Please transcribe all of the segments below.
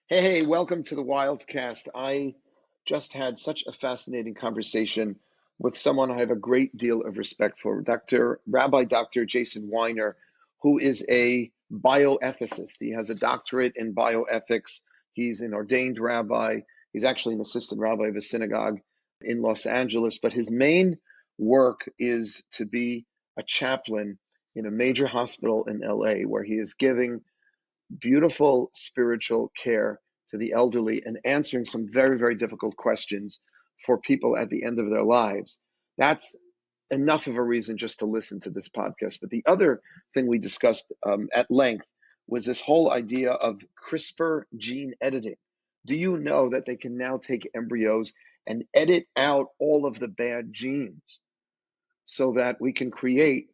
Hey, welcome to the Wildcast. I just had such a fascinating conversation with someone I have a great deal of respect for, Rabbi Dr. Jason Weiner, who is a bioethicist. He has a doctorate in bioethics. He's an ordained rabbi. He's actually an assistant rabbi of a synagogue in Los Angeles, but his main work is to be a chaplain in a major hospital in LA, where he is giving beautiful spiritual care to the elderly and answering some very, very difficult questions for people at the end of their lives. That's enough of a reason just to listen to this podcast. But the other thing we discussed at length was this whole idea of CRISPR gene editing. Do you know that they can now take embryos and edit out all of the bad genes so that we can create,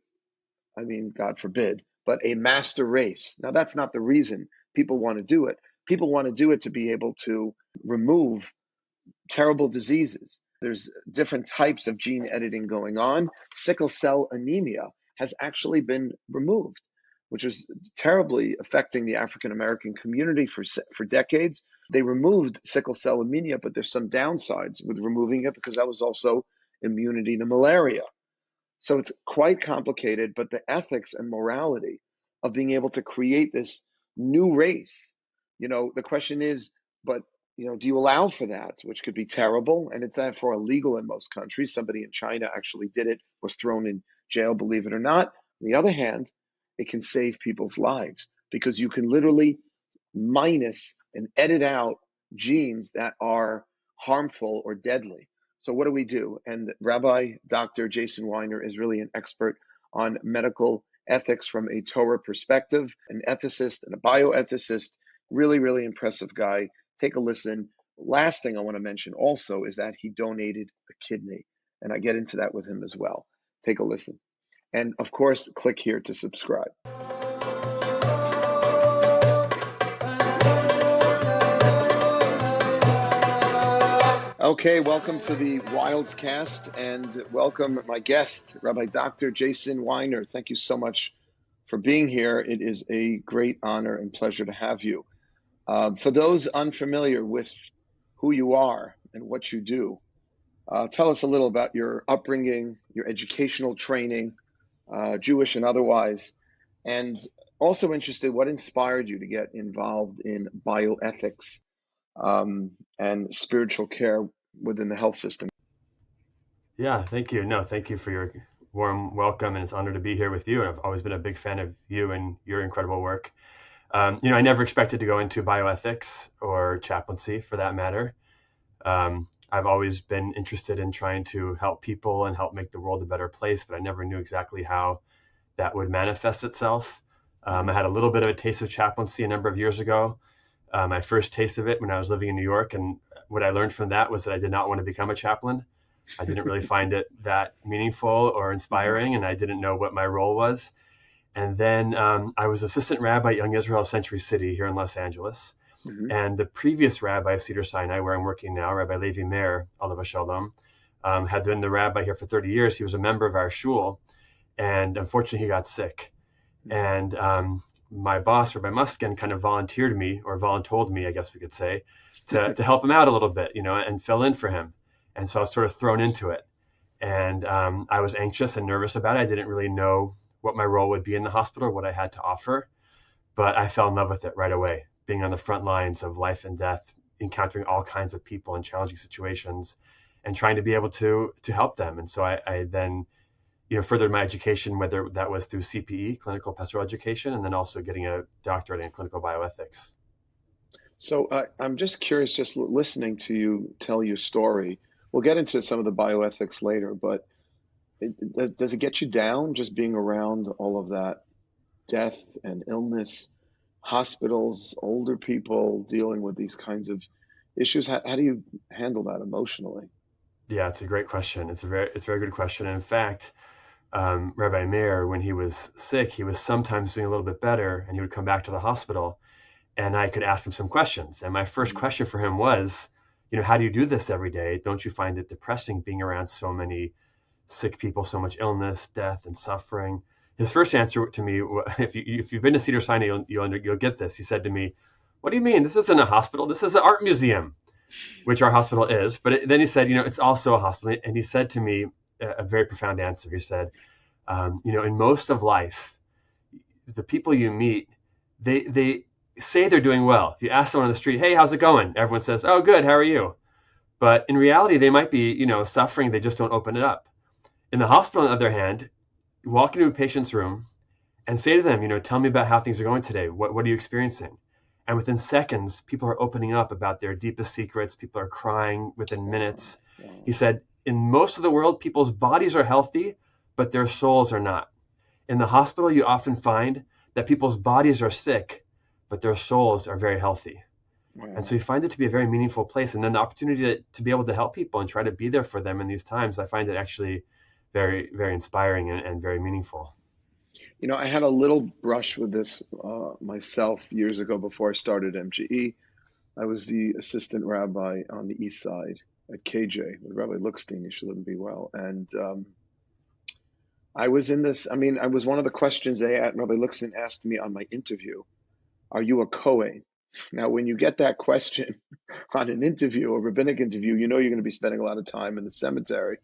God forbid, but a master race? Now, that's not the reason people want to do it. People want to do it to be able to remove terrible diseases. There's different types of gene editing going on. Sickle cell anemia has actually been removed, which was terribly affecting the African American community for decades. They removed sickle cell anemia, but there's some downsides with removing it because that was also immunity to malaria. So it's quite complicated, but the ethics and morality of being able to create this new race, the question is, but, do you allow for that, which could be terrible? And it's therefore illegal in most countries. Somebody in China actually did it, was thrown in jail, believe it or not. On the other hand, it can save people's lives because you can literally minus and edit out genes that are harmful or deadly. So what do we do? And Rabbi Dr. Jason Weiner is really an expert on medical ethics from a Torah perspective, an ethicist and a bioethicist. Really, really impressive guy. Take a listen. Last thing I want to mention also is that he donated a kidney, and I get into that with him as well. Take a listen. And of course, click here to subscribe. Okay, welcome to the Wildcast, and welcome my guest, Rabbi Dr. Jason Weiner. Thank you so much for being here. It is a great honor and pleasure to have you. For those unfamiliar with who you are and what you do, tell us a little about your upbringing, your educational training, Jewish and otherwise, and also interested what inspired you to get involved in bioethics and spiritual care within the health system. Yeah, thank you. No, thank you for your warm welcome, and it's an honor to be here with you. And I've always been a big fan of you and your incredible work. I never expected to go into bioethics or chaplaincy for that matter. I've always been interested in trying to help people and help make the world a better place, but I never knew exactly how that would manifest itself. I had a little bit of a taste of chaplaincy a number of years ago. My first taste of it when I was living in New York, and what I learned from that was that I did not want to become a chaplain. I didn't really find it that meaningful or inspiring, and I didn't know what my role was. And then I was assistant rabbi at Young Israel Century City here in Los Angeles. Mm-hmm. And the previous rabbi of Cedars-Sinai, where I'm working now, Rabbi Levi Meir, Alav Shalom, had been the rabbi here for 30 years. He was a member of our shul, and unfortunately he got sick. And my boss, Rabbi Muskin, kind of volunteered me, or voluntold me, I guess we could say, to help him out a little bit, and fill in for him. And so I was sort of thrown into it. And I was anxious and nervous about it. I didn't really know what my role would be in the hospital, what I had to offer. But I fell in love with it right away, being on the front lines of life and death, encountering all kinds of people in challenging situations, and trying to be able to help them. And so I then furthered my education, whether that was through CPE, clinical pastoral education, and then also getting a doctorate in clinical bioethics. So I'm just curious, just listening to you tell your story. We'll get into some of the bioethics later, but does it get you down just being around all of that death and illness, hospitals, older people dealing with these kinds of issues? How do you handle that emotionally? Yeah, it's a great question. It's a very good question. And in fact, Rabbi Meir, when he was sick, he was sometimes doing a little bit better, and he would come back to the hospital, and I could ask him some questions. And my first question for him was, how do you do this every day? Don't you find it depressing being around so many sick people, so much illness, death, and suffering? His first answer to me, if you've been to Cedars-Sinai, you'll get this. He said to me, what do you mean? This isn't a hospital. This is an art museum, which our hospital is. But then he said, it's also a hospital. And he said to me a very profound answer. He said, in most of life, the people you meet, they say they're doing well. If you ask someone on the street, hey, how's it going? Everyone says, oh, good. How are you? But in reality, they might be, suffering. They just don't open it up. In the hospital, on the other hand, you walk into a patient's room and say to them, tell me about how things are going today. What are you experiencing? And within seconds, people are opening up about their deepest secrets. People are crying within minutes. He said, in most of the world, people's bodies are healthy, but their souls are not. In the hospital, you often find that people's bodies are sick, but their souls are very healthy. Wow. And so you find it to be a very meaningful place. And then the opportunity to be able to help people and try to be there for them in these times, I find it actually very, very inspiring and very meaningful. I had a little brush with this myself years ago before I started MGE. I was the assistant rabbi on the east side at KJ with Rabbi Lookstein. You should live and be well. And I was in this, I was one of the questions Rabbi Lookstein asked me on my interview, are you a Kohen? Now, when you get that question on an interview, a rabbinic interview, you're going to be spending a lot of time in the cemetery.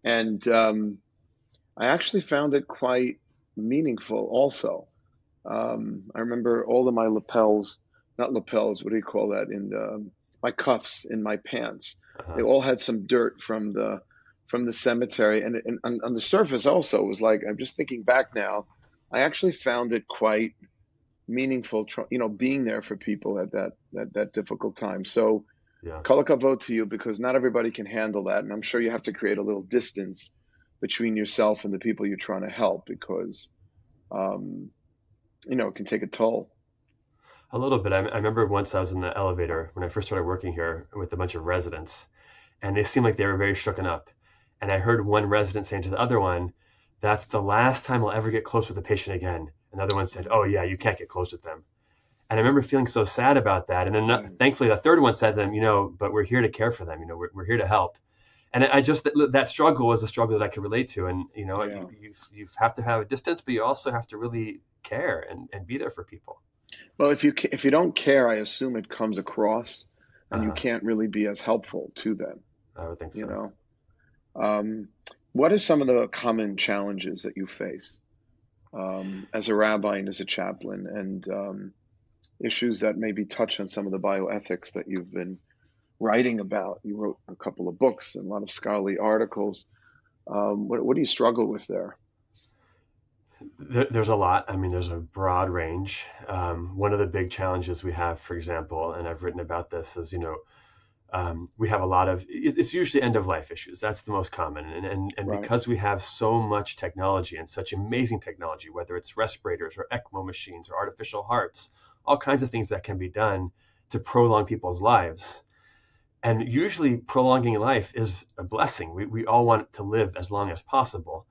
And I actually found it quite meaningful also. I remember all of my not lapels, what do you call that, in my cuffs in my pants. They all had some dirt from the cemetery. And on the surface also, it was like, I'm just thinking back now, I actually found it quite meaningful, being there for people at that difficult time. So kol hakavod to you, because not everybody can handle that. And I'm sure you have to create a little distance between yourself and the people you're trying to help, because, it can take a toll. A little bit. I remember once I was in the elevator when I first started working here with a bunch of residents, and they seemed like they were very shooken up. And I heard one resident saying to the other one, that's the last time I'll ever get close with a patient again. Another one said, oh yeah, you can't get close with them. And I remember feeling so sad about that. And then thankfully the third one said to them, but we're here to care for them. We're here to help. And I just, that struggle was a struggle that I could relate to. And, you have to have a distance, but you also have to really care and be there for people. Well, if you don't care, I assume it comes across, and you can't really be as helpful to them. I would think so. What are some of the common challenges that you face as a rabbi and as a chaplain, and issues that maybe touch on some of the bioethics that you've been writing about? You wrote a couple of books and a lot of scholarly articles. What do you struggle with there? There's a lot. There's a broad range. One of the big challenges we have, for example, and I've written about this, is, we have a lot of, it's usually end of life issues. That's the most common. And right. Because we have so much technology and such amazing technology, whether it's respirators or ECMO machines or artificial hearts, all kinds of things that can be done to prolong people's lives. And usually prolonging life is a blessing. We all want to live as long as possible.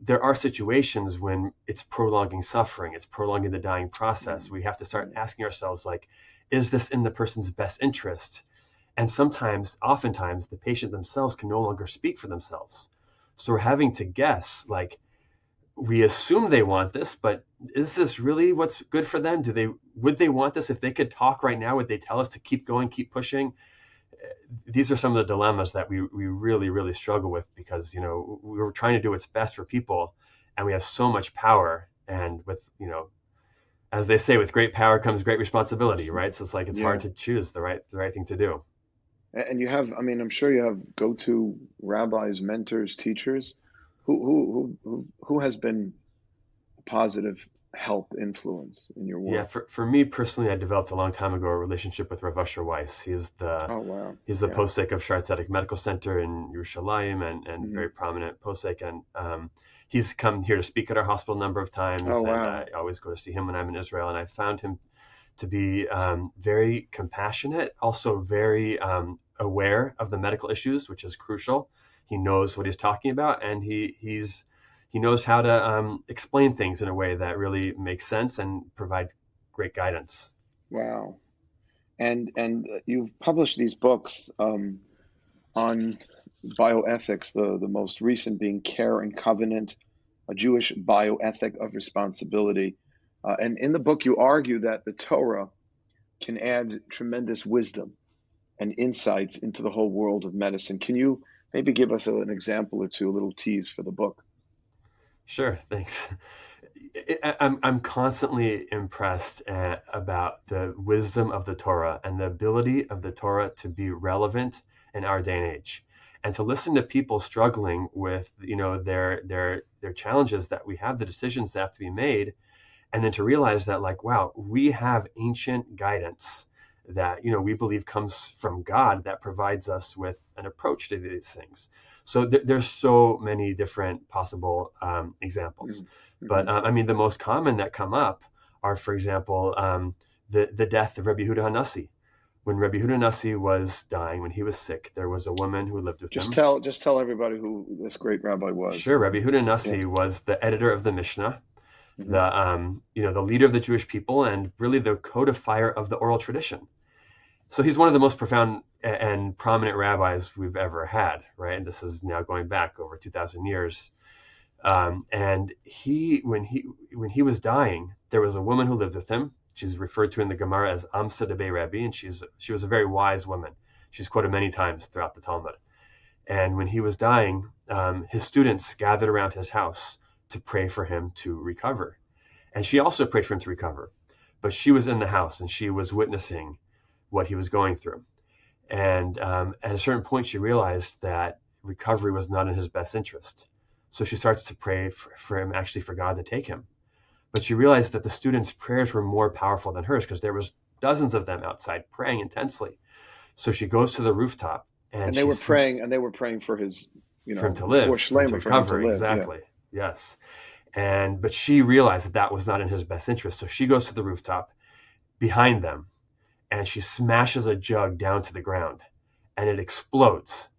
There are situations when it's prolonging suffering, it's prolonging the dying process. We have to start asking ourselves, is this in the person's best interest? And oftentimes, the patient themselves can no longer speak for themselves. So we're having to guess, we assume they want this, but is this really what's good for them? Would they want this? If they could talk right now, would they tell us to keep going, keep pushing? These are some of the dilemmas that we really, really struggle with, because, we're trying to do what's best for people, and we have so much power, and with, as they say, with great power comes great responsibility, right? So it's hard to choose the right thing to do. And you have, I'm sure you have go-to rabbis, mentors, teachers. Who has been a positive help, influence in your work? Yeah, for me personally, I developed a long time ago a relationship with Rav Asher Weiss. He's the posek of Shar Tzedek Medical Center in Yerushalayim, and very prominent posek. And he's come here to speak at our hospital a number of times. And I always go to see him when I'm in Israel. And I found him to be very compassionate, also very aware of the medical issues, which is crucial. He knows what he's talking about, and he knows how to explain things in a way that really makes sense and provide great guidance. Wow. And you've published these books on bioethics, the most recent being Care and Covenant, a Jewish bioethic of responsibility. And in the book, you argue that the Torah can add tremendous wisdom and insights into the whole world of medicine. Can you maybe give us an example or two, a little tease for the book? Sure, thanks. I'm constantly impressed about the wisdom of the Torah and the ability of the Torah to be relevant in our day and age, and to listen to people struggling with their challenges that we have, the decisions that have to be made, and then to realize that, like, wow, we have ancient guidance that we believe comes from God that provides us with an approach to these things. So there's so many different possible examples. Mm-hmm. But I mean, the most common that come up are, for example, the death of Rabbi Yehuda HaNasi. When Rabbi Yehuda HaNasi was dying, when he was sick, there was a woman who lived with him. Just tell everybody who this great rabbi was. Sure, Rabbi Yehuda HaNasi was the editor of the Mishnah, the leader of the Jewish people, and really the codifier of the oral tradition. So he's one of the most profound and prominent rabbis we've ever had, right? And this is now going back over 2,000 years. And when he was dying, there was a woman who lived with him. She's referred to in the Gemara as Amsa de Bei Rebbe, and she was a very wise woman. She's quoted many times throughout the Talmud. And when he was dying, his students gathered around his house to pray for him to recover. And she also prayed for him to recover. But she was in the house and she was witnessing what he was going through. And at a certain point, she realized that recovery was not in his best interest. So she starts to pray for him, actually for God to take him. But she realized that the students' prayers were more powerful than hers because there was dozens of them outside praying intensely. So she goes to the rooftop and they were praying for his, for him to live, for him to recover. Exactly. Yeah. Yes. But she realized that was not in his best interest. So she goes to the rooftop behind them and she smashes a jug down to the ground and it explodes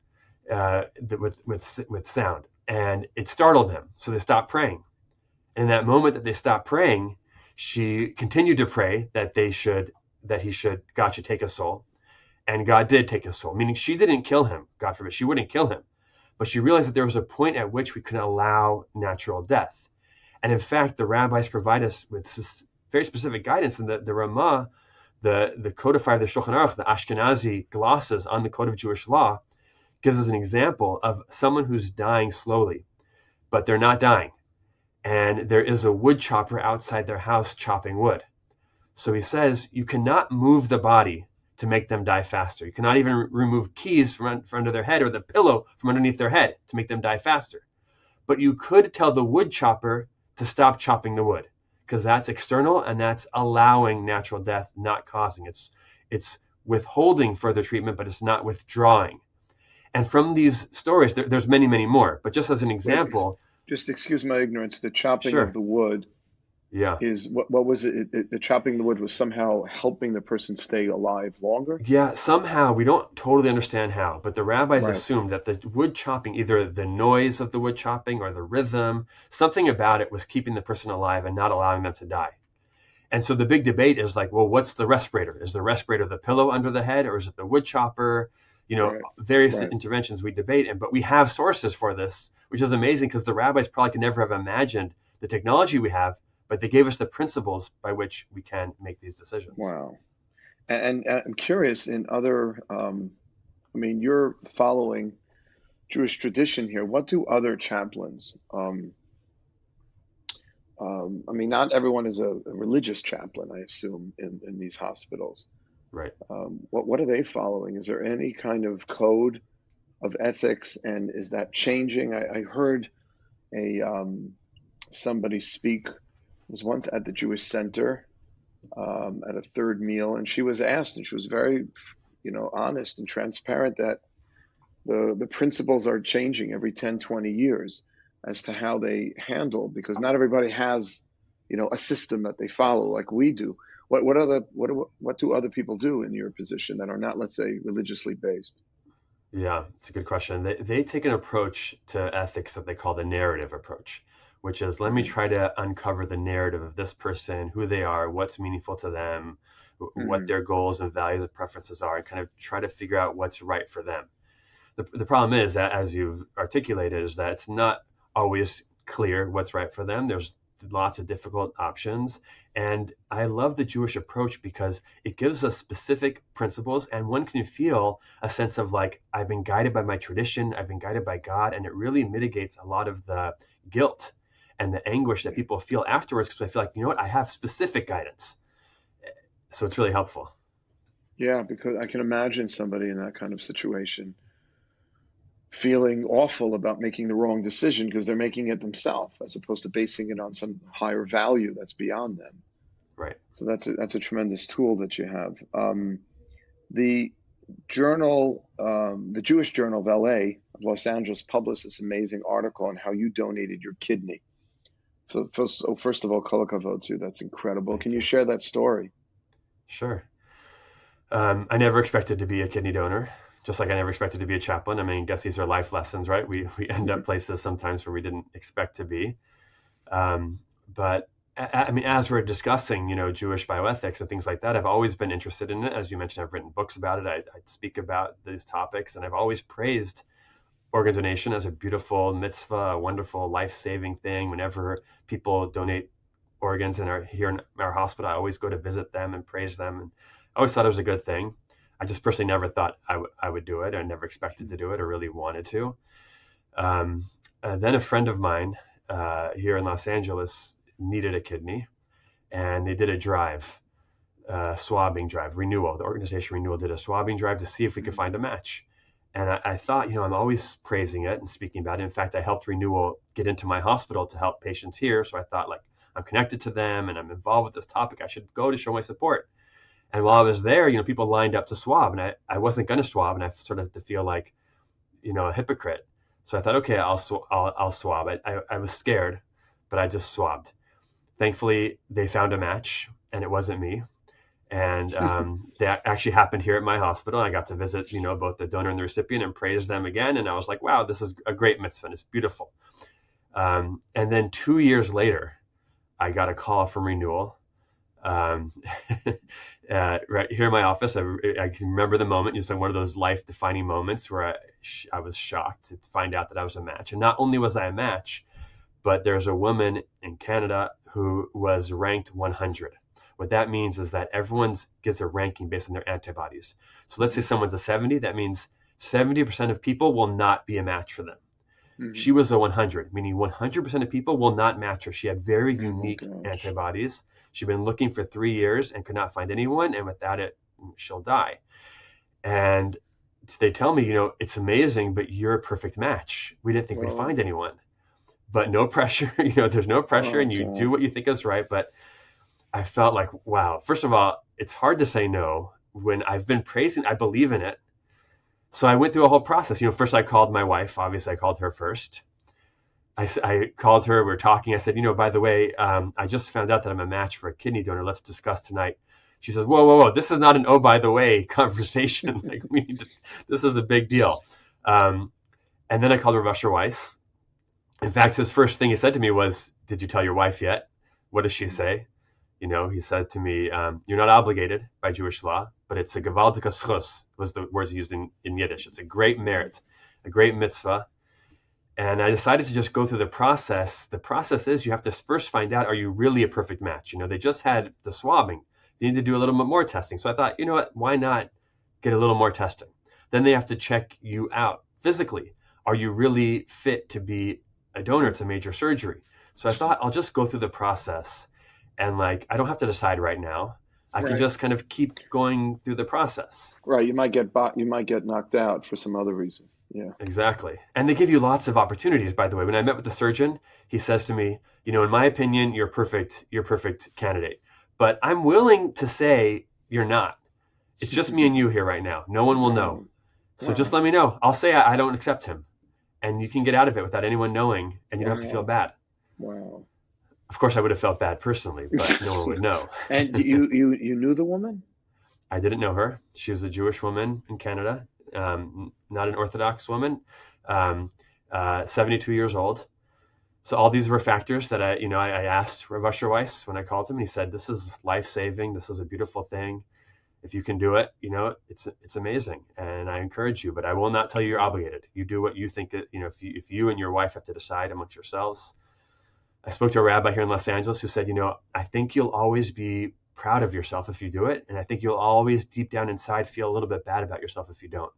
with sound. And it startled them. So they stopped praying. And in that moment that they stopped praying, she continued to pray that God should take his soul. And God did take his soul, meaning she didn't kill him. God forbid, she wouldn't kill him. But she realized that there was a point at which we could allow natural death. And in fact, the rabbis provide us with very specific guidance. And the Ramah, the codifier of the Shulchan Aruch, the Ashkenazi glosses on the Code of Jewish Law, gives us an example of someone who's dying slowly, but they're not dying. And there is a wood chopper outside their house chopping wood. So he says, you cannot move the body to make them die faster. You cannot even remove keys from under their head or the pillow from underneath their head to make them die faster. But you could tell the wood chopper to stop chopping the wood, because that's external and that's allowing natural death, not causing. It's withholding further treatment, but it's not withdrawing. And from these stories, there's many, many more. But just as an example, just excuse my ignorance. The chopping Sure. of the wood, is what was it? The chopping the wood was somehow helping the person stay alive longer. Yeah, somehow we don't totally understand how, but the rabbis assumed that the wood chopping, either the noise of the wood chopping or the rhythm, something about it was keeping the person alive and not allowing them to die. And so the big debate is like, well, what's the respirator? Is the respirator the pillow under the head, or is it the wood chopper? Various interventions we debate, but we have sources for this, which is amazing because the rabbis probably could never have imagined the technology we have, but they gave us the principles by which we can make these decisions. Wow. And I'm curious, in other, you're following Jewish tradition here. What do other chaplains, not everyone is a religious chaplain, I assume, in these hospitals. Right. What are they following? Is there any kind of code of ethics, and is that changing? I heard somebody speak, was once at the Jewish Center at a third meal, and she was asked, and she was very, honest and transparent, that the principles are changing every 10, 20 years as to how they handle, because not everybody has, a system that they follow like we do. What do other people do in your position that are not, let's say, religiously based? Yeah, it's a good question. They take an approach to ethics that they call the narrative approach, which is, let me try to uncover the narrative of this person, who they are, what's meaningful to them, what their goals and values and preferences are, and kind of try to figure out what's right for them. The problem is that, as you've articulated, is that it's not always clear what's right for them. There's lots of difficult options. And I love the Jewish approach because it gives us specific principles, and one can feel a sense of like, I've been guided by my tradition, I've been guided by God, and it really mitigates a lot of the guilt and the anguish that people feel afterwards, because I feel like, you know what, I have specific guidance. So it's really helpful. Yeah, because I can imagine somebody in that kind of situation feeling awful about making the wrong decision because they're making it themselves as opposed to basing it on some higher value that's beyond them. Right. So that's a tremendous tool that you have. The journal, the Jewish Journal of LA, of Los Angeles, published this amazing article on how you donated your kidney. So first of all, kol hakavod to you. That's incredible. Can you share that story? Sure. I never expected to be a kidney donor, just like I never expected to be a chaplain. I mean, I guess these are life lessons, right? We end up places sometimes where we didn't expect to be. But I mean, as we're discussing, Jewish bioethics and things like that, I've always been interested in it. As you mentioned, I've written books about it. I speak about these topics, and I've always praised organ donation as a beautiful mitzvah, a wonderful life-saving thing. Whenever people donate organs and are here in our hospital, I always go to visit them and praise them. And I always thought it was a good thing. I just personally never thought I would do it. I never expected to do it or really wanted to. Then a friend of mine here in Los Angeles needed a kidney, and they did a drive, swabbing drive, Renewal. The organization Renewal did a swabbing drive to see if we could find a match. And I thought, I'm always praising it and speaking about it. In fact, I helped Renewal get into my hospital to help patients here. So I thought, like, I'm connected to them and I'm involved with this topic. I should go to show my support. And while I was there, people lined up to swab, and I wasn't going to swab, and I sort of had to feel like, a hypocrite. So I thought, okay, I'll swab. I was scared, but I just swabbed. Thankfully, they found a match, and it wasn't me. And that actually happened here at my hospital. I got to visit, both the donor and the recipient and praise them again. And I was like, wow, this is a great mitzvah. It's beautiful. And then 2 years later, I got a call from Renewal. Right here in my office, I can remember the moment. It's one of those life-defining moments where I was shocked to find out that I was a match. And not only was I a match, but there's a woman in Canada who was ranked 100. What that means is that everyone gets a ranking based on their antibodies. So let's say someone's a 70. That means 70% of people will not be a match for them. Mm-hmm. She was a 100, meaning 100% of people will not match her. She had very unique antibodies. She'd been looking for 3 years and could not find anyone, and without it, she'll die. And they tell me, it's amazing, but you're a perfect match. We didn't think we'd find anyone. But no pressure, there's no pressure, and you do what you think is right. But I felt like, wow, first of all, it's hard to say no when I've been praising, I believe in it. So I went through a whole process. First I called my wife. Obviously, I called her first. I called her, we were talking. I said, by the way, I just found out that I'm a match for a kidney donor. Let's discuss tonight. She says, whoa. This is not an, oh, by the way, conversation. Like, this is a big deal. And then I called Rav Weiss. In fact, his first thing he said to me was, did you tell your wife yet? What does she say? He said to me, you're not obligated by Jewish law, but it's a gewaltige schus, was the words he used in Yiddish. It's a great merit, a great mitzvah. And I decided to just go through the process. The process is you have to first find out, are you really a perfect match? They just had the swabbing. They need to do a little bit more testing. So I thought, what, why not get a little more testing? Then they have to check you out physically. Are you really fit to be a donor? It's a major surgery. So I thought I'll just go through the process. And I don't have to decide right now. I can just kind of keep going through the process. Right. You might get knocked out for some other reason. Yeah. Exactly. And they give you lots of opportunities, by the way. When I met with the surgeon, he says to me, in my opinion, you're perfect candidate. But I'm willing to say you're not. It's just me and you here right now. No one will know. So just let me know. I'll say I don't accept him. And you can get out of it without anyone knowing, and you don't have to feel bad. Wow. Of course, I would have felt bad personally, but no one would know. And you knew the woman? I didn't know her. She was a Jewish woman in Canada, not an Orthodox woman, 72 years old. So all these were factors that I asked Rav Weiss when I called him. And he said, "This is life-saving. This is a beautiful thing. If you can do it, it's amazing. And I encourage you, but I will not tell you you're obligated. You do what you think. If you and your wife have to decide amongst yourselves." I spoke to a rabbi here in Los Angeles who said, I think you'll always be proud of yourself if you do it. And I think you'll always deep down inside feel a little bit bad about yourself if you don't.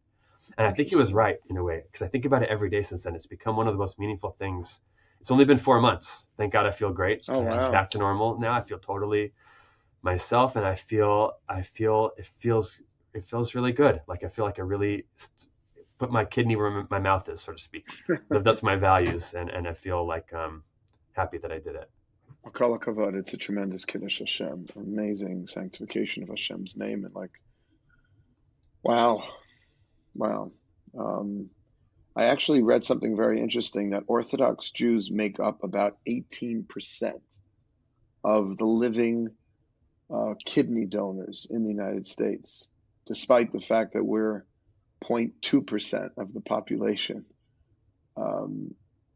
And I think he was Interesting. right in a way, because I think about it every day since then. It's become one of the most meaningful things. It's only been 4 months. Thank God I feel great. Oh, I'm wow. back to normal now. I feel totally myself, and I feel it feels really good. Like I feel like I really put my kidney where my mouth is, so to speak. Lived up to my values, and I feel like happy that I did it. Kol hakavod. It's a tremendous Kiddush Hashem, amazing sanctification of Hashem's name, and like, wow, wow. Um, I actually read something very interesting that Orthodox Jews make up about 18% of the living kidney donors in the United States, despite the fact that we're 0.2% of the population.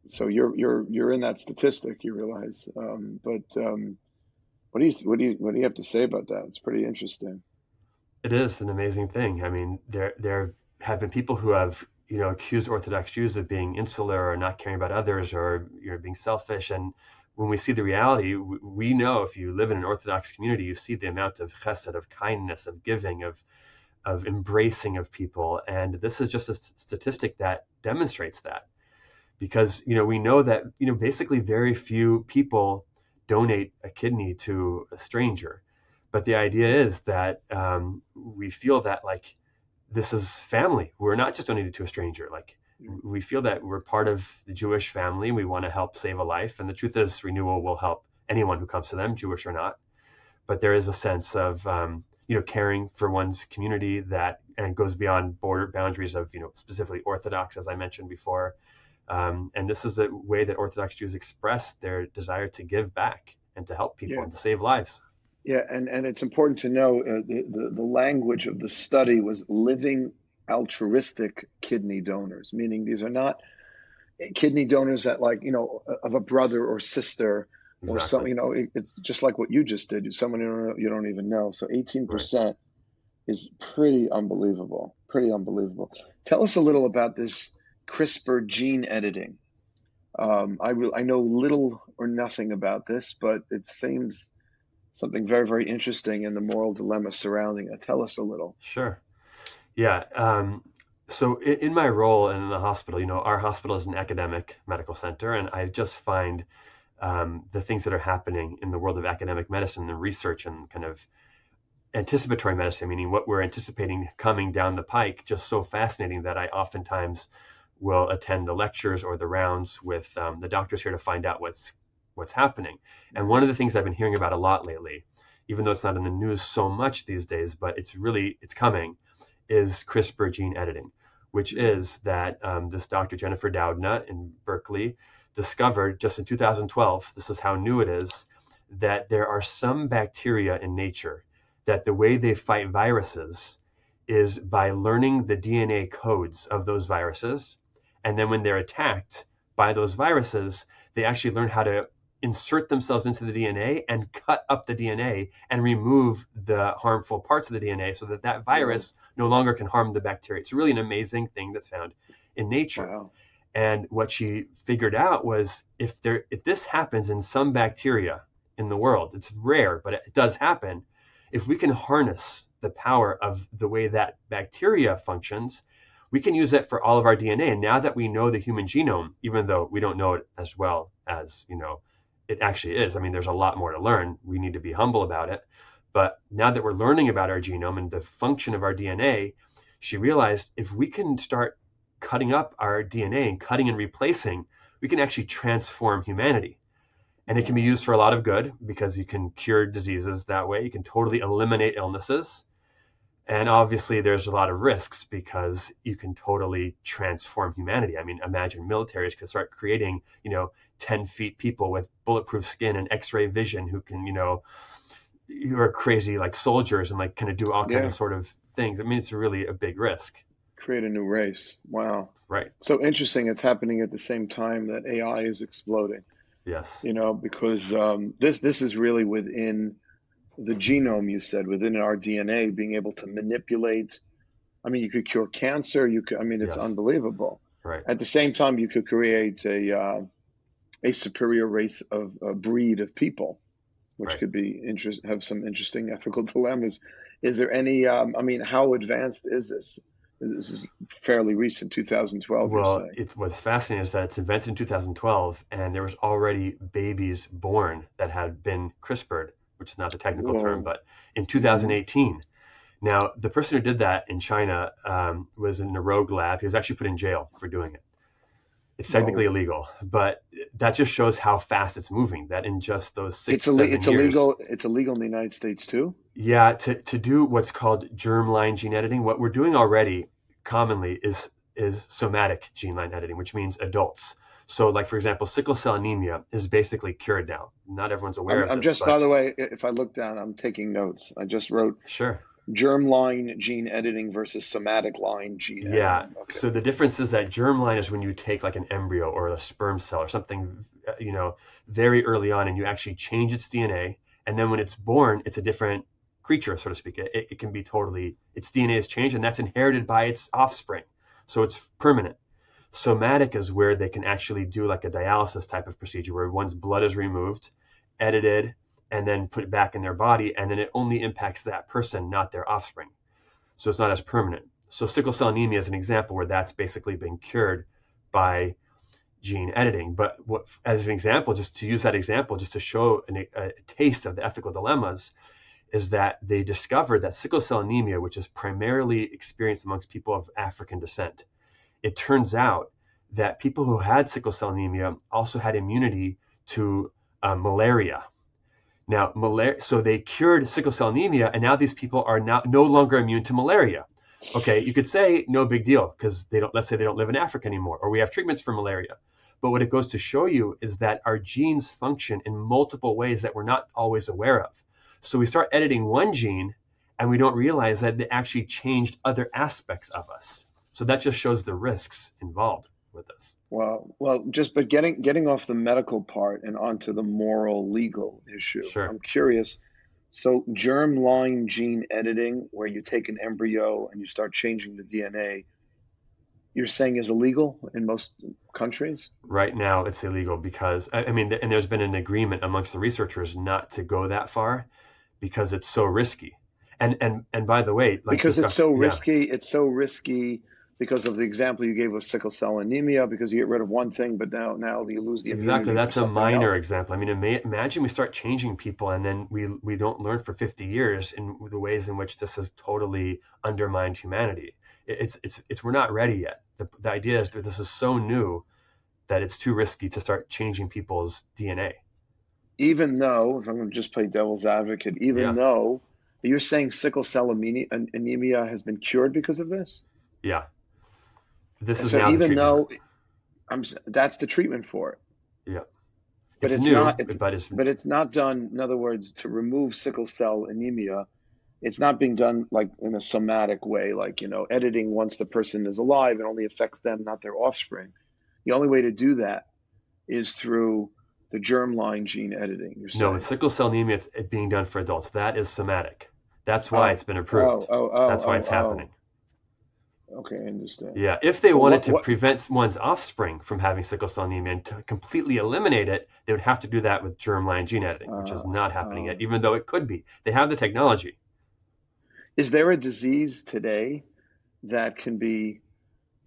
So you're in that statistic, you realize. But what do you have to say about that? It's pretty interesting. It is an amazing thing. I mean, there have been people who have accused Orthodox Jews of being insular or not caring about others or being selfish. And when we see the reality, we know if you live in an Orthodox community, you see the amount of chesed, of kindness, of giving, of embracing of people. And this is just a statistic that demonstrates that, because we know that basically very few people donate a kidney to a stranger, but the idea is that we feel that like this is family. We're not just donating to a stranger. Like we feel that we're part of the Jewish family. We want to help save a life, and the truth is, renewal will help anyone who comes to them, Jewish or not. But there is a sense of caring for one's community that and goes beyond border boundaries of specifically Orthodox, as I mentioned before. And this is a way that Orthodox Jews express their desire to give back and to help people Yeah, and to save lives. yeah, and it's important to know the language of the study was living altruistic kidney donors, meaning these are not kidney donors that like of a brother or sister or some Exactly. it's just like what you just did, someone you don't even know. So Right. 18% is pretty unbelievable. Tell us a little about this CRISPR gene editing. I know little or nothing about this, but it seems something very, very interesting in the moral dilemma surrounding it. Tell us a little. Sure. Yeah. So in my role in the hospital, our hospital is an academic medical center, and I just find the things that are happening in the world of academic medicine and research and kind of anticipatory medicine, meaning what we're anticipating coming down the pike, just so fascinating that I oftentimes will attend the lectures or the rounds with the doctors here to find out what's happening. And one of the things I've been hearing about a lot lately, even though it's not in the news so much these days, but it's coming, is CRISPR gene editing, which is that this Dr. Jennifer Doudna in Berkeley discovered just in 2012, this is how new it is, that there are some bacteria in nature that the way they fight viruses is by learning the DNA codes of those viruses. And then when they're attacked by those viruses, they actually learn how to insert themselves into the DNA and cut up the DNA and remove the harmful parts of the DNA so that that Whoa, virus no longer can harm the bacteria. It's really an amazing thing that's found in nature. wow. And what she figured out was if this happens in some bacteria in the world, it's rare, but it does happen. If we can harness the power of the way that bacteria functions, we can use it for all of our DNA. And now that we know the human genome, even though we don't know it as well as, it actually is, I mean, there's a lot more to learn. We need to be humble about it. But now that we're learning about our genome and the function of our DNA, she realized if we can start cutting up our DNA and cutting and replacing, we can actually transform humanity. And it can be Wow. used for a lot of good because you can cure diseases that way. You can totally eliminate illnesses. And obviously, there's a lot of risks because you can totally transform humanity. I mean, imagine militaries could start creating, 10 feet people with bulletproof skin and X-ray vision who can, who are crazy like soldiers and like kind of do all kinds Yeah, of sort of things. I mean, it's really a big risk, create a new race. Wow. right? So interesting. It's happening at the same time that AI is exploding, Yes, because this is really within the genome, you said, within our DNA, being able to manipulate. I mean, you could cure cancer. I mean, it's yes, unbelievable. right. At the same time, you could create a superior race of a breed of people, which Right. could be have some interesting ethical dilemmas. Is there any? I mean, how advanced is this? This is fairly recent, 2012. You're Well, saying? what's fascinating is that it's invented in 2012, and there was already babies born that had been CRISPR'd, which is not the technical term, Whoa. but in Hmm. 2018. Now, the person who did that in China was in a rogue lab. He was actually put in jail for doing it. It's technically Whoa. illegal, but that just shows how fast it's moving. That in just those It's six, 7 years, illegal. It's illegal in the United States too. yeah, to do what's called germline gene editing. What we're doing already commonly is somatic gene line editing, which means adults. So, like for example, sickle cell anemia is basically cured now. Not everyone's aware of I'm this, just, by but the way, if I look down, I'm taking notes. I just wrote sure. germline gene editing versus somatic line gene Yeah. editing. Okay. So the difference is that germline is when you take like an embryo or a sperm cell or something, very early on, and you actually change its DNA, and then when it's born, it's a different creature, so to speak. It can be totally, its DNA is changed, and that's inherited by its offspring. So it's permanent. Somatic is where they can actually do like a dialysis type of procedure where one's blood is removed, edited, and then put back in their body, and then it only impacts that person, not their offspring. So it's not as permanent. So sickle cell anemia is an example where that's basically been cured by gene editing. But as an example, just to use that example, just to show a taste of the ethical dilemmas, is that they discovered that sickle cell anemia, which is primarily experienced amongst people of African descent, it turns out that people who had sickle cell anemia also had immunity to malaria. Now, so they cured sickle cell anemia, and now these people are no longer immune to malaria. Okay, you could say no big deal because they don't. Let's say they don't live in Africa anymore, or we have treatments for malaria. But what it goes to show you is that our genes function in multiple ways that we're not always aware of. So we start editing one gene, and we don't realize that it actually changed other aspects of us. So that just shows the risks involved with this. Well, but getting off the medical part and onto the moral legal issue. Sure. I'm curious. So germline gene editing, where you take an embryo and you start changing the DNA, you're saying is illegal in most countries? Right now, it's illegal because, I mean, and there's been an agreement amongst the researchers not to go that far because it's so risky. And by the way, like Because this it's doctor, so yeah, risky. It's so risky because of the example you gave with sickle cell anemia, because you get rid of one thing, but now you lose the exactly. immunity for That's a something minor else. example. I mean, imagine we start changing people and then we don't learn for 50 years in the ways in which this has totally undermined humanity. We're not ready yet. The idea is that this is so new that it's too risky to start changing people's DNA. Even though, if I'm going to just play devil's advocate, even Yeah, though you're saying sickle cell anemia has been cured because of this, yeah. This and is so now the even treatment. though that's the treatment for it, Yeah, but it's it's new, not it's but it's but it's not done. In other words, to remove sickle cell anemia, it's not being done like in a somatic way, like editing once the person is alive. It only affects them, not their offspring. The only way to do that is through the germline gene editing. You're no, with saying, sickle cell anemia, it's being done for adults. That is somatic. That's why oh, it's been oh, approved. oh, oh, That's why oh, it's oh. happening. Okay, I understand. Yeah, if they But wanted what to what prevent one's offspring from having sickle cell anemia and to completely eliminate it, they would have to do that with germline gene editing, which is uh, not happening yet, um, even though it could be. They have the technology. is there a disease today that can be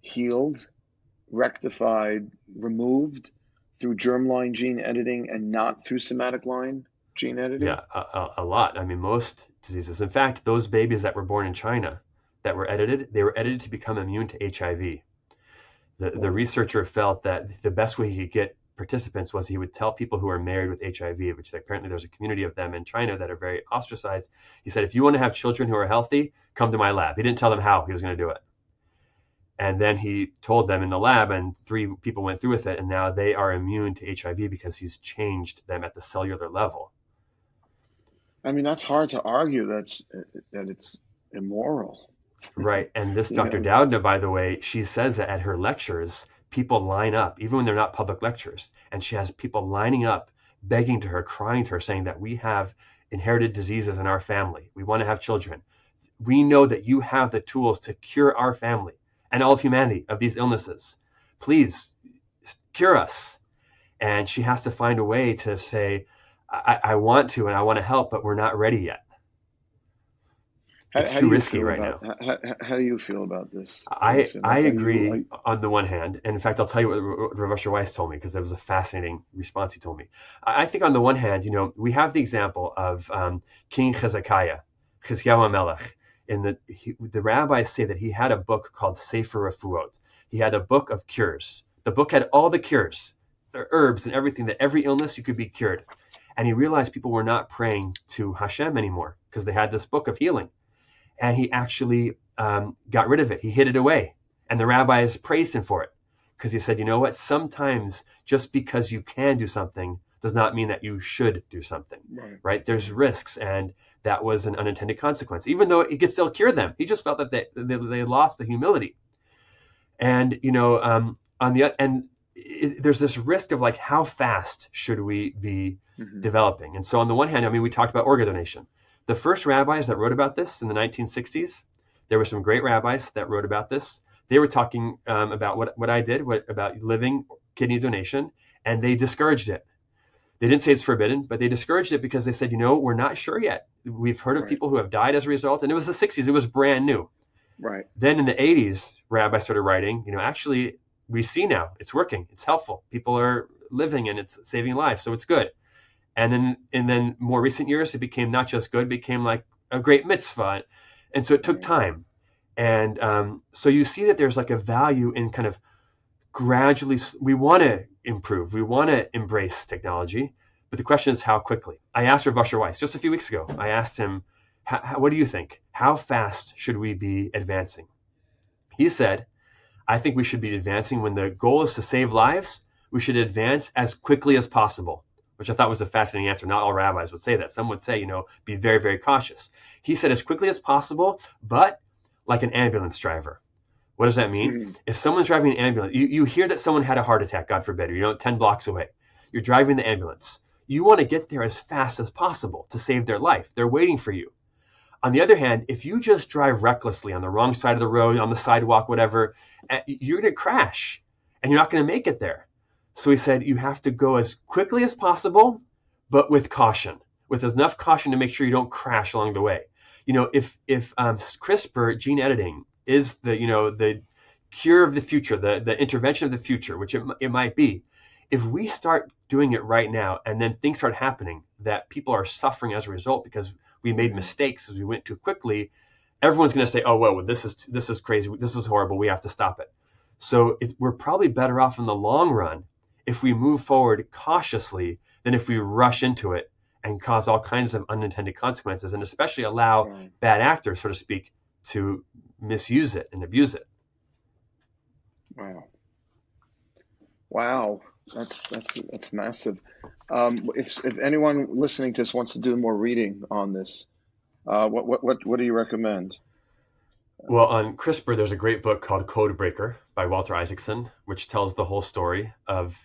healed, rectified, removed through germline gene editing and not through somatic line gene editing? Yeah, a lot. I mean, most diseases. In fact, those babies that were born in China that were edited, they were edited to become immune to HIV. The Whoa. researcher felt that the best way he could get participants was he would tell people who are married with HIV, which apparently there's a community of them in China that are very ostracized. He said, if you want to have children who are healthy, come to my lab. He didn't tell them how he was going to do it. And then he told them in the lab, and 3 people went through with it, and now they are immune to HIV because he's changed them at the cellular level. I mean, that's hard to argue that it's immoral. Right. And this You Dr. know, Dowdna, by the way, she says that at her lectures, people line up, even when they're not public lectures. And she has people lining up, begging to her, crying to her, saying that we have inherited diseases in our family. We want to have children. We know that you have the tools to cure our family and all of humanity of these illnesses. Please cure us. And she has to find a way to say, I want to and I want to help, but we're not ready yet. It's How too do you risky feel right about now. how do you feel about this, I Jason? I Are you agree on the one hand, and in fact, I'll tell you what Rabbi Weiner told me, because it was a fascinating response he told me. I think on the one hand, we have the example of King Hezekiah, Chizkiyahu HaMelech. The rabbis say that he had a book called Sefer Refuot. He had a book of cures. The book had all the cures, the herbs and everything, that every illness you could be cured. And he realized people were not praying to Hashem anymore because they had this book of healing. And he actually got rid of it. He hid it away. And the rabbis praised him for it, because he said, you know what? Sometimes just because you can do something does not mean that you should do something, right? There's risks, and that was an unintended consequence. Even though he could still cure them, he just felt that they lost the humility. And there's this risk of like, how fast should we be developing? And so on the one hand, we talked about organ donation. The first rabbis that wrote about this in the 1960s, there were some great rabbis that wrote about this. They were talking about what I did, about living kidney donation, and they discouraged it. They didn't say it's forbidden, but they discouraged it because they said, we're not sure yet. We've heard of people who have died as a result, and it was the 60s. It was brand new. Right. Then in the 80s, rabbis started writing, actually, we see now it's working. It's helpful. People are living and it's saving lives, so it's good. And then more recent years, it became not just good, it became like a great mitzvah. And so it took time. And so you see that there's like a value in kind of gradually, we want to improve, we want to embrace technology, but the question is how quickly. I asked Rav Asher Weiss just a few weeks ago, I asked him, what do you think? How fast should we be advancing? He said, I think we should be advancing when the goal is to save lives. We should advance as quickly as possible, which I thought was a fascinating answer. Not all rabbis would say that. Some would say, be very, very cautious. He said as quickly as possible, but like an ambulance driver. What does that mean? If someone's driving an ambulance, you hear that someone had a heart attack, God forbid, or 10 blocks away. You're driving the ambulance. You want to get there as fast as possible to save their life. They're waiting for you. On the other hand, if you just drive recklessly on the wrong side of the road, on the sidewalk, whatever, you're going to crash and you're not going to make it there. So he said you have to go as quickly as possible, but with caution, with enough caution to make sure you don't crash along the way. If CRISPR gene editing is the cure of the future, the intervention of the future, which it might be, if we start doing it right now and then things start happening that people are suffering as a result because we made mistakes as we went too quickly, everyone's going to say, oh, well, this is crazy. This is horrible. We have to stop it. So we're probably better off in the long run if we move forward cautiously than if we rush into it and cause all kinds of unintended consequences, and especially allow bad actors, so to speak, to misuse it and abuse it. Wow. That's massive. If anyone listening to this wants to do more reading on this, what do you recommend? Well, on CRISPR, there's a great book called Code Breaker by Walter Isaacson, which tells the whole story of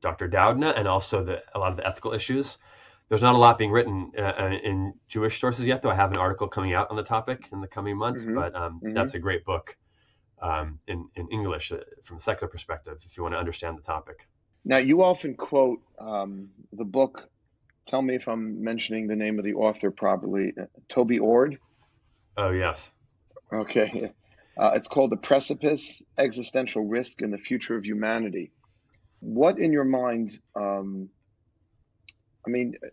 Dr. Doudna and also a lot of the ethical issues. There's not a lot being written in Jewish sources yet, though I have an article coming out on the topic in the coming months, but that's a great book in English from a secular perspective, if you want to understand the topic. Now, you often quote the book, tell me if I'm mentioning the name of the author properly, Toby Ord? Oh, yes. Okay. It's called The Precipice, Existential Risk and the Future of Humanity. What in your mind,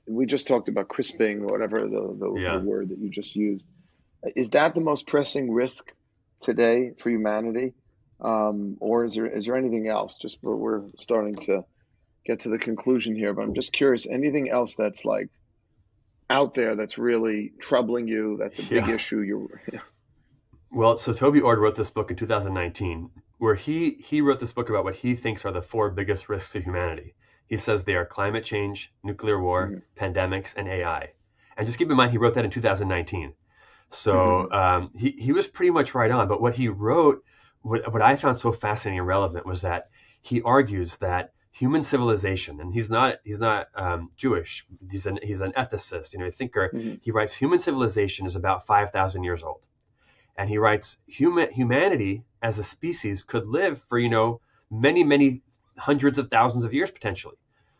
we just talked about crisping, or whatever the word that you just used. Is that the most pressing risk today for humanity? Or is there anything else? Just we're starting to get to the conclusion here, but I'm just curious, anything else that's like out there that's really troubling you, that's a big issue? Well, so Toby Ord wrote this book in 2019, where he wrote this book about what he thinks are the 4 biggest risks to humanity. He says they are climate change, nuclear war, pandemics, and AI. And just keep in mind, he wrote that in 2019. So he was pretty much right on. But what he wrote, what I found so fascinating and relevant, was that he argues that human civilization, and he's not Jewish, he's an ethicist, a thinker. He writes human civilization is about 5,000 years old. And he writes, humanity as a species could live for, many, many hundreds of thousands of years potentially.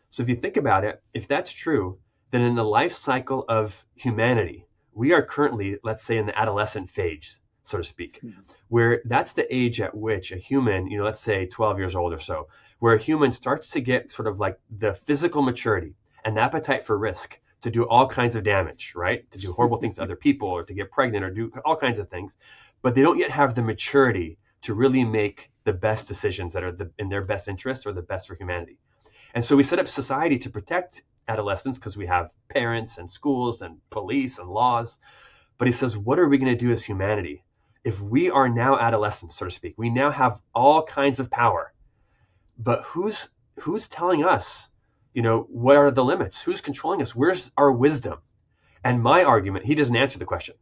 So if you think about it, if that's true, then in the life cycle of humanity, we are currently, let's say, in the adolescent phase, so to speak, where that's the age at which a human, let's say 12 years old or so, where a human starts to get sort of like the physical maturity and the appetite for risk to do all kinds of damage, right? To do horrible things to other people or to get pregnant or do all kinds of things. But they don't yet have the maturity to really make the best decisions that are in their best interest or the best for humanity. And so we set up society to protect adolescents because we have parents and schools and police and laws. But he says, what are we going to do as humanity? If we are now adolescents, so to speak, we now have all kinds of power. But who's telling us, what are the limits? Who's controlling us? Where's our wisdom? And my argument, he doesn't answer the question.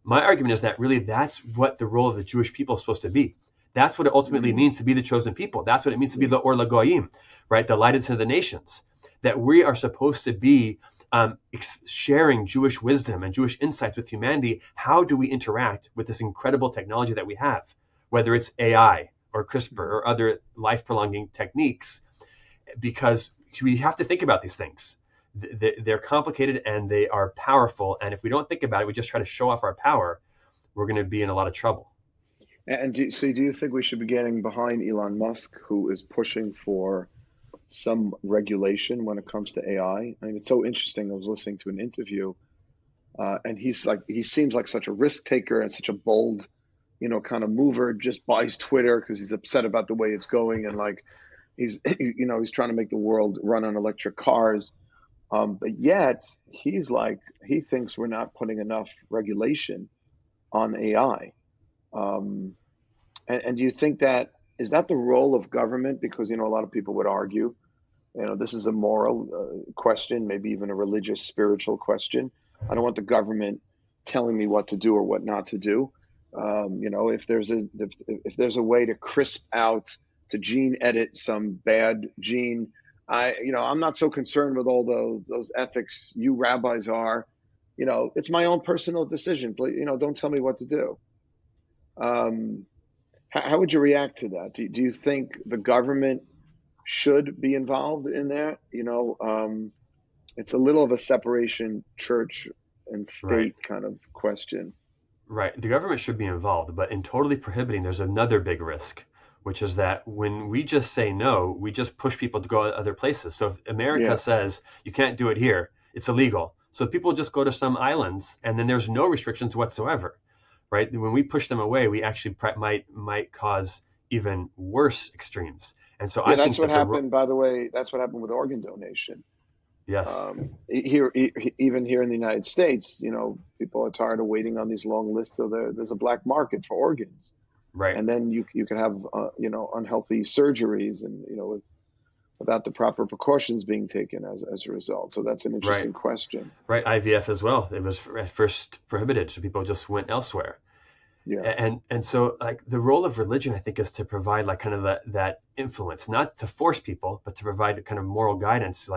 My argument is that really that's what the role of the Jewish people is supposed to be. That's what it ultimately means to be the chosen people. That's what it means to be the Or LaGoyim, right? The light into the nations. That we are supposed to be sharing Jewish wisdom and Jewish insights with humanity. How do we interact with this incredible technology that we have, whether it's AI or CRISPR or other life-prolonging techniques? Because we have to think about these things. They're complicated and they are powerful. And if we don't think about it, we just try to show off our power, we're going to be in a lot of trouble. And do you think we should be getting behind Elon Musk, who is pushing for some regulation when it comes to AI? I mean, it's so interesting. I was listening to an interview, and he seems like such a risk taker and such a bold, kind of mover. Just buys Twitter because he's upset about the way it's going, and he's trying to make the world run on electric cars. But yet he thinks we're not putting enough regulation on AI. And do you think is that the role of government? Because, a lot of people would argue, this is a moral question, maybe even a religious, spiritual question. I don't want the government telling me what to do or what not to do. If there's a way to crisp out, to gene edit some bad gene, I'm not so concerned with all those ethics you rabbis are. It's my own personal decision. Don't tell me what to do. How would you react to that? Do you think the government should be involved in that? It's a little of a separation, church and state kind of question. Right. The government should be involved, but in totally prohibiting, there's another big risk, which is that when we just say no, we just push people to go other places. So if America says you can't do it here, it's illegal. So people just go to some islands and then there's no restrictions whatsoever. Right? When we push them away, we actually might cause even worse extremes. And so I think that's what happened. By the way, that's what happened with organ donation. Yes. Even here in the United States, people are tired of waiting on these long lists. So there's a black market for organs. Right. And then you can have unhealthy surgeries and without the proper precautions being taken as a result. So that's an interesting question. Right. IVF as well. It was at first prohibited, so people just went elsewhere. Yeah. And so the role of religion, I think, is to provide kind of that influence, not to force people, but to provide kind of moral guidance.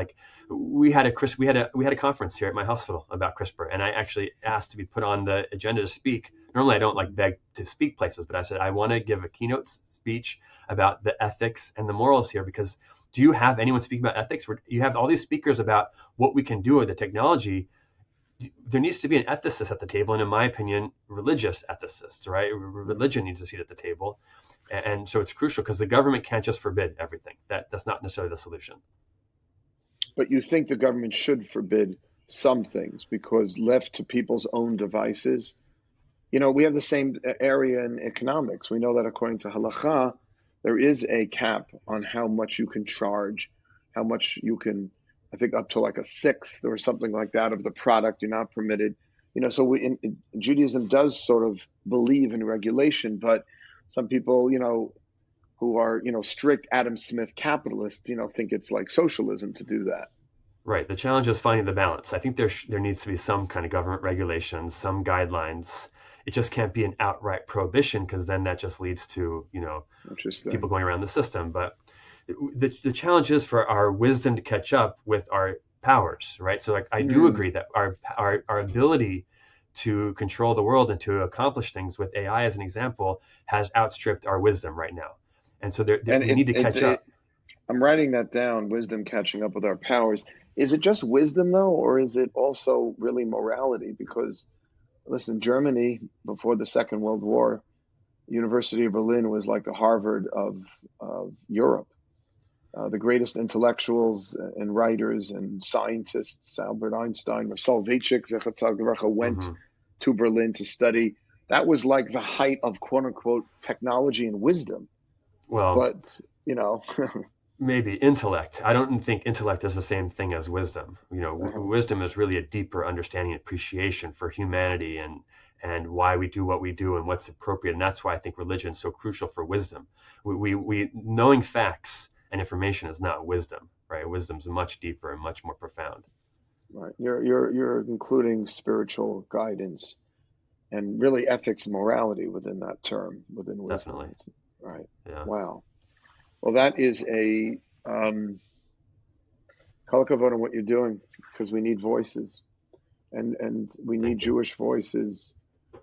We had a conference here at my hospital about CRISPR, and I actually asked to be put on the agenda to speak. Normally I don't beg to speak places, but I said I want to give a keynote speech about the ethics and the morals here, because do you have anyone speaking about ethics? You have all these speakers about what we can do with the technology. There needs to be an ethicist at the table, and in my opinion, religious ethicists, right? Religion needs a seat at the table. And so it's crucial because the government can't just forbid everything. That's not necessarily the solution. But you think the government should forbid some things, because left to people's own devices, we have the same area in economics. We know that according to halakha, there is a cap on how much you can charge, how much you can, I think up to a sixth or something like that of the product you're not permitted. So Judaism does sort of believe in regulation, but some people, who are, strict Adam Smith capitalists, think it's like socialism to do that. Right. The challenge is finding the balance. I think there needs to be some kind of government regulations, some guidelines. It just can't be an outright prohibition, because then that just leads to, people going around the system. But the challenge is for our wisdom to catch up with our powers, right? So I do agree that our ability to control the world and to accomplish things with AI, as an example, has outstripped our wisdom right now. And so we need to catch up. I'm writing that down, wisdom catching up with our powers. Is it just wisdom, though, or is it also really morality? Because, listen, Germany, before the Second World War, University of Berlin was like the Harvard of Europe. The greatest intellectuals and writers and scientists, Albert Einstein, Soloveitchik, went Hmm. to Berlin to study. That was like the height of quote unquote technology and wisdom. Well, But, you know, maybe intellect. I don't think intellect is the same thing as wisdom. Wisdom is really a deeper understanding and appreciation for humanity and why we do what we do and what's appropriate. And that's why I think religion is so crucial for wisdom. We knowing facts and information is not wisdom, right? Wisdom is much deeper and much more profound. right, you're including spiritual guidance and really ethics and morality within that term, within wisdom. Definitely. Right. Yeah. Wow. Well, that is a color code on what you're doing, because we need voices, and we need Thank you. Jewish voices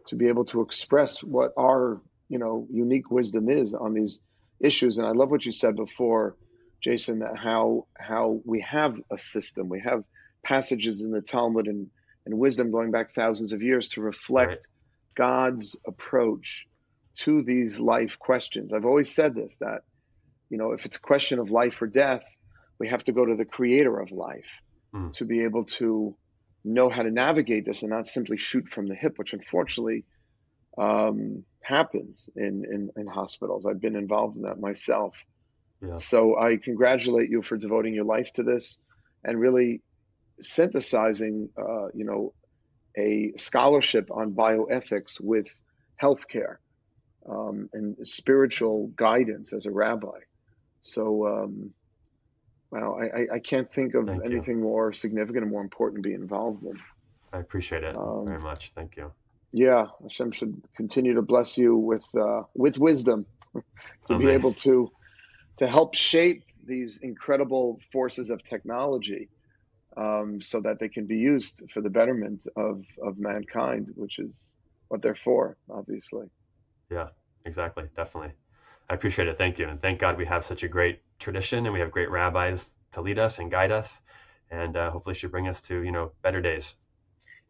to be able to express what our unique wisdom is on these issues. And I love what you said before, Jason, that how we have a system, we have passages in the Talmud and wisdom going back thousands of years to Right. reflect God's approach to these life questions. I've always said this, that if it's a question of life or death, we have to go to the creator of life Mm. to be able to know how to navigate this and not simply shoot from the hip, which unfortunately happens in hospitals. I've been involved in that myself. Yeah. So I congratulate you for devoting your life to this and really synthesizing, a scholarship on bioethics with healthcare and spiritual guidance as a rabbi. So, wow, I can't think of Thank you. anything more significant and more important to be involved in. I appreciate it very Um, much. Thank you. yeah, Hashem should continue to bless you with wisdom to be Amen. able to help shape these incredible forces of technology, so that they can be used for the betterment of mankind, which is what they're for, obviously. Yeah, exactly. Definitely. I appreciate it. Thank you. And thank God we have such a great tradition and we have great rabbis to lead us and guide us and hopefully should bring us to, better days.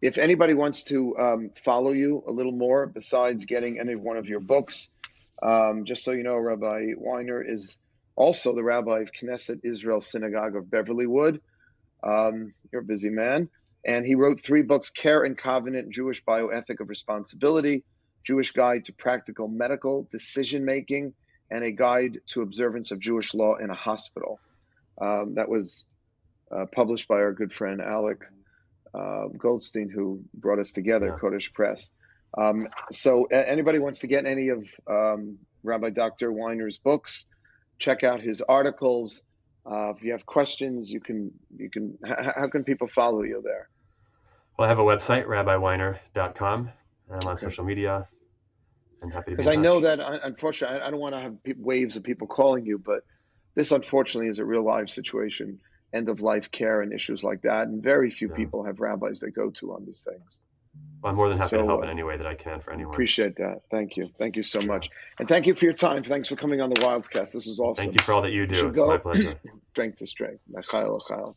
If anybody wants to follow you a little more, besides getting any one of your books, just so you know, Rabbi Weiner is also the rabbi of Knesset Israel Synagogue of Beverlywood. You're a busy man. And he wrote 3 books: Care and Covenant, Jewish Bioethic of Responsibility, Jewish Guide to Practical Medical Decision Making, and a Guide to Observance of Jewish Law in a Hospital. That was published by our good friend Alec Goldstein, who brought us together, Yeah. Kodesh Press. So anybody wants to get any of Rabbi Dr. Weiner's books, check out his articles. If you have questions, you can. How can people follow you there? Well, I have a website, rabbiweiner.com, and I'm on Okay. social media and happy to be Because in I know touch. that, unfortunately, I don't want to have waves of people calling you, but this unfortunately is a real life situation, end of life care and issues like that. And very few Yeah. people have rabbis they go to on these things. Well, I'm more than happy to help in So any way that I can for anyone. appreciate that. Thank you. Thank you so Yeah. much. And thank you for your time. Thanks for coming on the Wildscast. This was Thank awesome. you for all that you You do. should It's my go pleasure. strength to strength. L'chail, l'chail.